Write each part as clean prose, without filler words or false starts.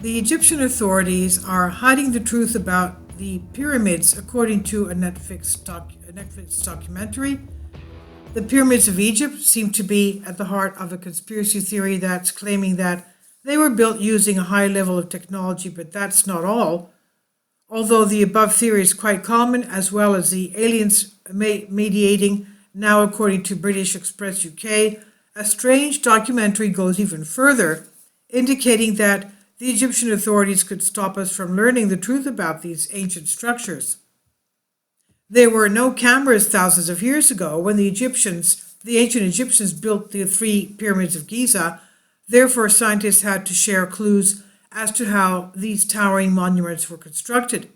The Egyptian authorities are hiding the truth about the pyramids, according to a Netflix documentary. The pyramids of Egypt seem to be at the heart of a conspiracy theory that's claiming that they were built using a high level of technology, but that's not all. Although the above theory is quite common, as well as the aliens mediating, now according to British Express UK, a strange documentary goes even further, indicating that the Egyptian authorities could stop us from learning the truth about these ancient structures. There were no cameras thousands of years ago when the ancient Egyptians built the three pyramids of Giza. Therefore, scientists had to share clues as to how these towering monuments were constructed.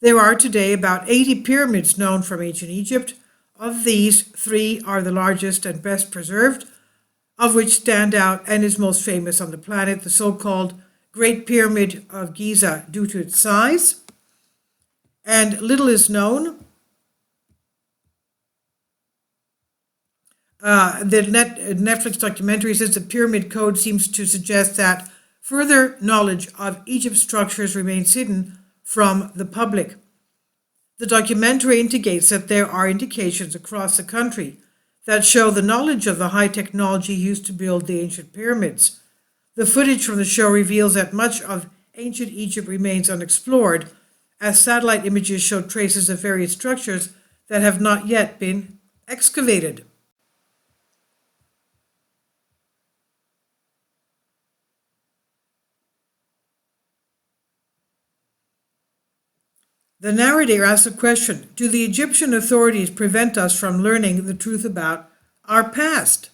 There are today about 80 pyramids known from ancient Egypt. Of these, 3 are the largest and best preserved, of which stand out and is most famous on the planet, the so-called Great Pyramid of Giza, due to its size. And little is known. The Netflix documentary says the pyramid code seems to suggest that further knowledge of Egypt's structures remains hidden from the public. The documentary indicates that there are indications across the country that show the knowledge of the high technology used to build the ancient pyramids. The footage from the show reveals that much of ancient Egypt remains unexplored, as satellite images show traces of various structures that have not yet been excavated. The narrator asks the question, do the Egyptian authorities prevent us from learning the truth about our past?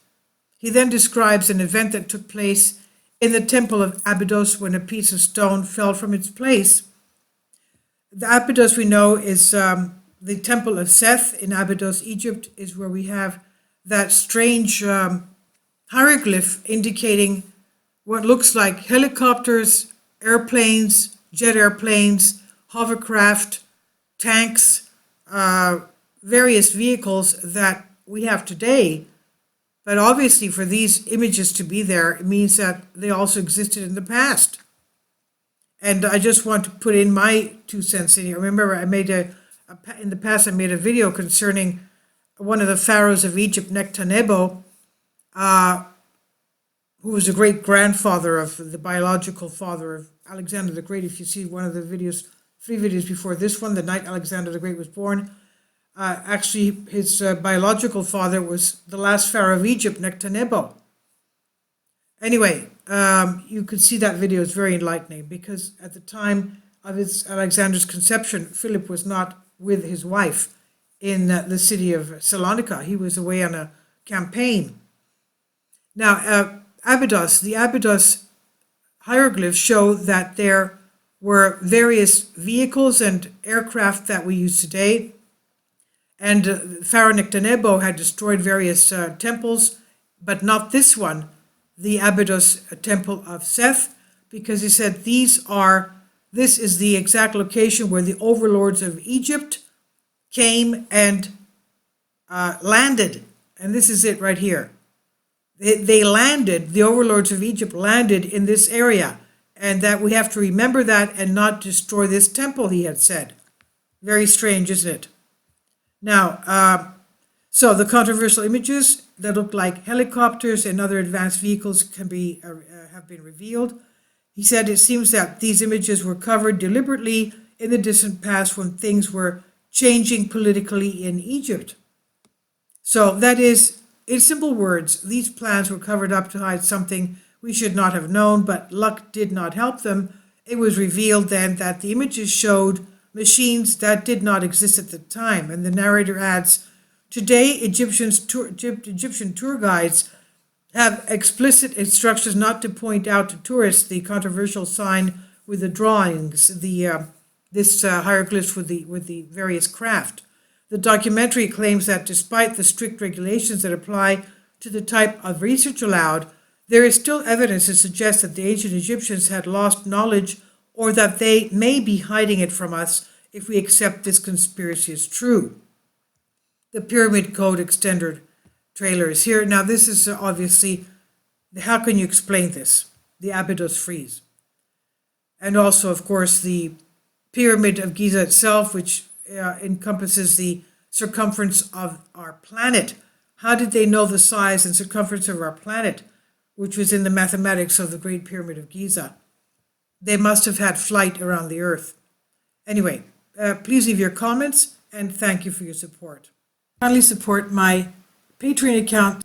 He then describes an event that took place in the temple of Abydos when a piece of stone fell from its place. The Abydos, we know, is the temple of Seth in Abydos, Egypt, is where we have that strange hieroglyph indicating what looks like helicopters, airplanes, jet airplanes, hovercraft, tanks, various vehicles that we have today. But obviously for these images to be there, it means that they also existed in the past. And I just want to put in my 2 cents in here. Remember, in the past I made a video concerning one of the pharaohs of Egypt, Nectanebo, who was the great-grandfather of the biological father of Alexander the Great. If you see one of the videos, 3 videos before this one, the night Alexander the Great was born, actually his biological father was the last pharaoh of Egypt, Nectanebo. Anyway, you could see that video is very enlightening, because at the time of Alexander's conception, Philip was not with his wife in the city of Salonika. He was away on a campaign. Now, the Abydos hieroglyphs show that there were various vehicles and aircraft that we use today. And Pharaoh Nectanebo had destroyed various temples, but not this one, the Abydos temple of Seth, because he said this is the exact location where the overlords of Egypt came and landed. And this is it right here. They landed, the overlords of Egypt landed in this area, and that we have to remember that and not destroy this temple, he had said. Very strange, isn't it? Now, so the controversial images that look like helicopters and other advanced vehicles can be have been revealed. He said it seems that these images were covered deliberately in the distant past when things were changing politically in Egypt. So that is, in simple words, these plans were covered up to hide something we should not have known, but luck did not help them. It was revealed then that the images showed machines that did not exist at the time. And the narrator adds, today Egyptian tour guides have explicit instructions not to point out to tourists the controversial sign with the drawings, this hieroglyphs with the various craft. The documentary claims that despite the strict regulations that apply to the type of research allowed, there is still evidence to suggest that the ancient Egyptians had lost knowledge, or that they may be hiding it from us if we accept this conspiracy as true. The Pyramid Code extended trailer is here. Now this is obviously, how can you explain this? The Abydos frieze. and also, of course, the Pyramid of Giza itself, which encompasses the circumference of our planet. How did they know the size and circumference of our planet, which was in the mathematics of the Great Pyramid of Giza? They must have had flight around the Earth. Anyway, please leave your comments, and thank you for your support. Kindly support my Patreon account.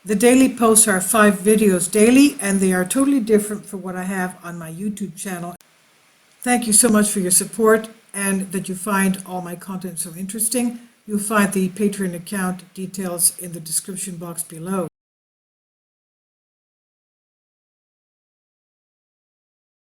The daily posts are 5 videos daily, and they are totally different from what I have on my YouTube channel. Thank you so much for your support, and that you find all my content so interesting. You'll find the Patreon account details in the description box below.